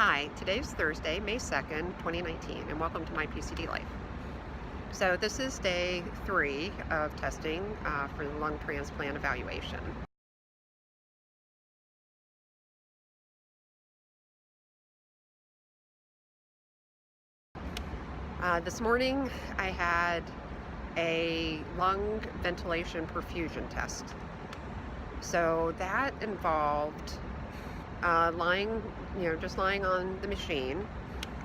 Hi, today's Thursday, May 2nd, 2019, and welcome to my PCD Life. So this is day 3 of testing for the lung transplant evaluation. This morning I had a lung ventilation perfusion test. So that involved just lying on the machine,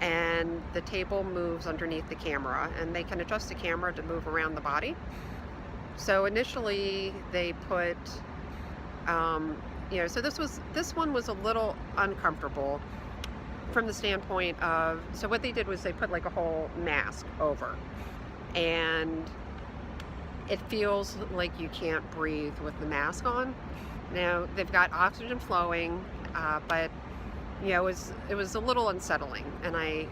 and the table moves underneath the camera, and they can adjust the camera to move around the body. So initially they put, so this one was a little uncomfortable from the standpoint of, so what they did was they put like a whole mask over, and it feels like you can't breathe with the mask on. Now they've got oxygen flowing, but it was a little unsettling, and I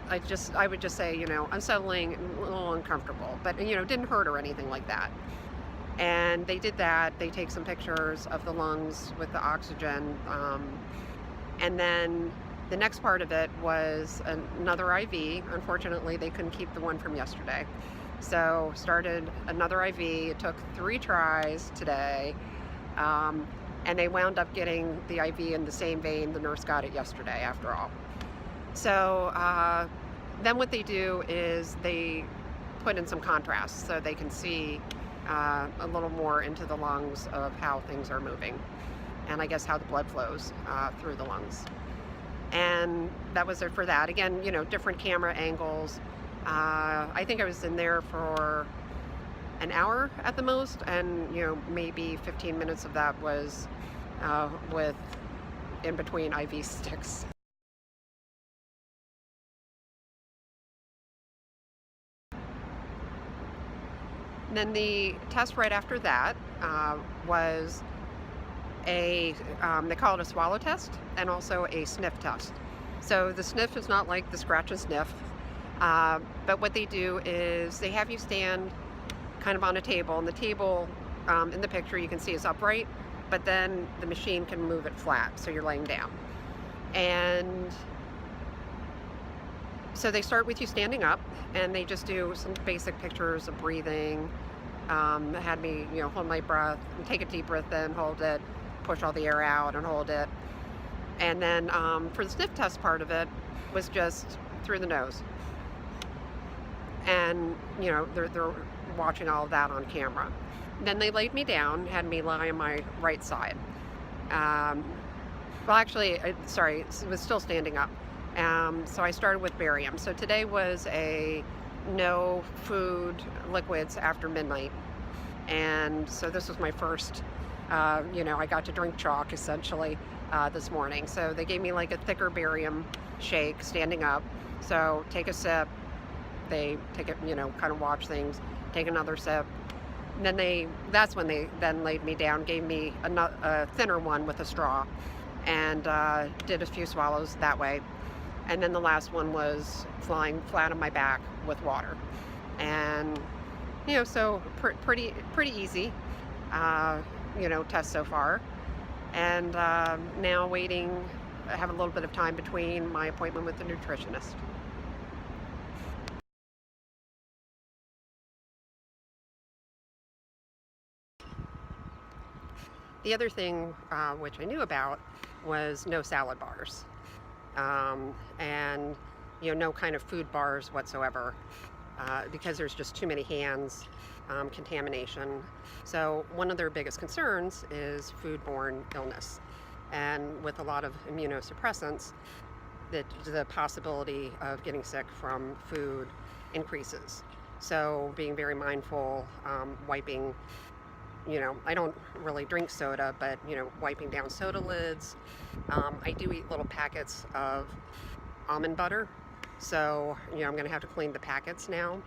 would just say, unsettling, a little uncomfortable, but didn't hurt or anything like that. And they did that. They take some pictures of the lungs with the oxygen, and then the next part of it was another IV. Unfortunately, they couldn't keep the one from yesterday, so started another IV. It took 3 tries today. And they wound up getting the IV in the same vein the nurse got it yesterday, after all. So then what they do is they put in some contrast so they can see a little more into the lungs of how things are moving, and I guess how the blood flows through the lungs. And that was it for that. Again, different camera angles. I think I was in there for an hour at the most, and maybe 15 minutes of that was with in between IV sticks. And then the test right after that was they call it a swallow test, and also a sniff test. So the sniff is not like the scratch and sniff, but what they do is they have you stand kind of on a table, and the table in the picture you can see is upright, but then the machine can move it flat, so you're laying down. And so they start with you standing up, and they just do some basic pictures of breathing. Had me hold my breath, and take a deep breath in, hold it, push all the air out and hold it. And then for the sniff test part of it was just through the nose, and they're watching all of that on camera. Then they laid me down, had me lie on my right side. Well, actually, sorry, it was still standing up. So I started with barium. So today was a no food, liquids after midnight. And so this was my first, I got to drink chalk essentially this morning. So they gave me like a thicker barium shake standing up. So take a sip, they take it, kind of watch things, take another sip. And then that's when they then laid me down, gave me a thinner one with a straw, and did a few swallows that way. And then the last one was flying flat on my back with water. And, so pretty easy, test so far. And now waiting, I have a little bit of time between my appointment with the nutritionist. The other thing which I knew about was no salad bars, and no kind of food bars whatsoever, because there's just too many hands, contamination. So one of their biggest concerns is foodborne illness, and with a lot of immunosuppressants, the possibility of getting sick from food increases. So being very mindful, wiping. I don't really drink soda, but, wiping down soda lids. I do eat little packets of almond butter, so, I'm going to have to clean the packets now.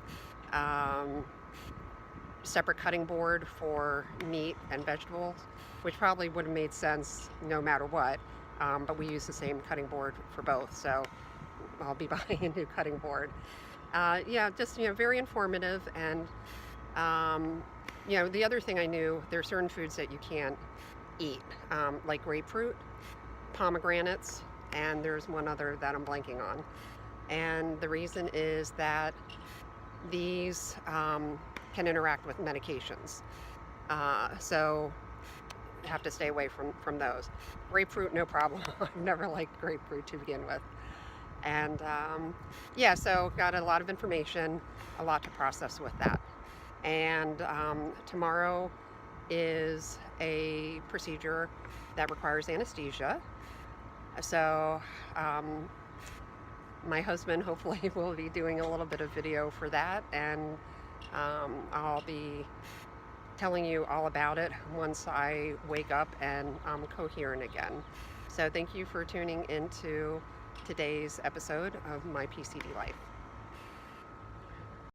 Separate cutting board for meat and vegetables, which probably would have made sense no matter what, but we use the same cutting board for both, so I'll be buying a new cutting board. Just, very informative. And the other thing I knew, there are certain foods that you can't eat, like grapefruit. pomegranates, and there's one other that I'm blanking on. And the reason is that these can interact with medications. So you have to stay away from those. Grapefruit, no problem. I've never liked grapefruit to begin with. And yeah, so got a lot of information, a lot to process with that. And tomorrow is a procedure that requires anesthesia. So my husband hopefully will be doing a little bit of video for that, and I'll be telling you all about it once I wake up and I'm coherent again. So thank you for tuning into today's episode of My PCD Life.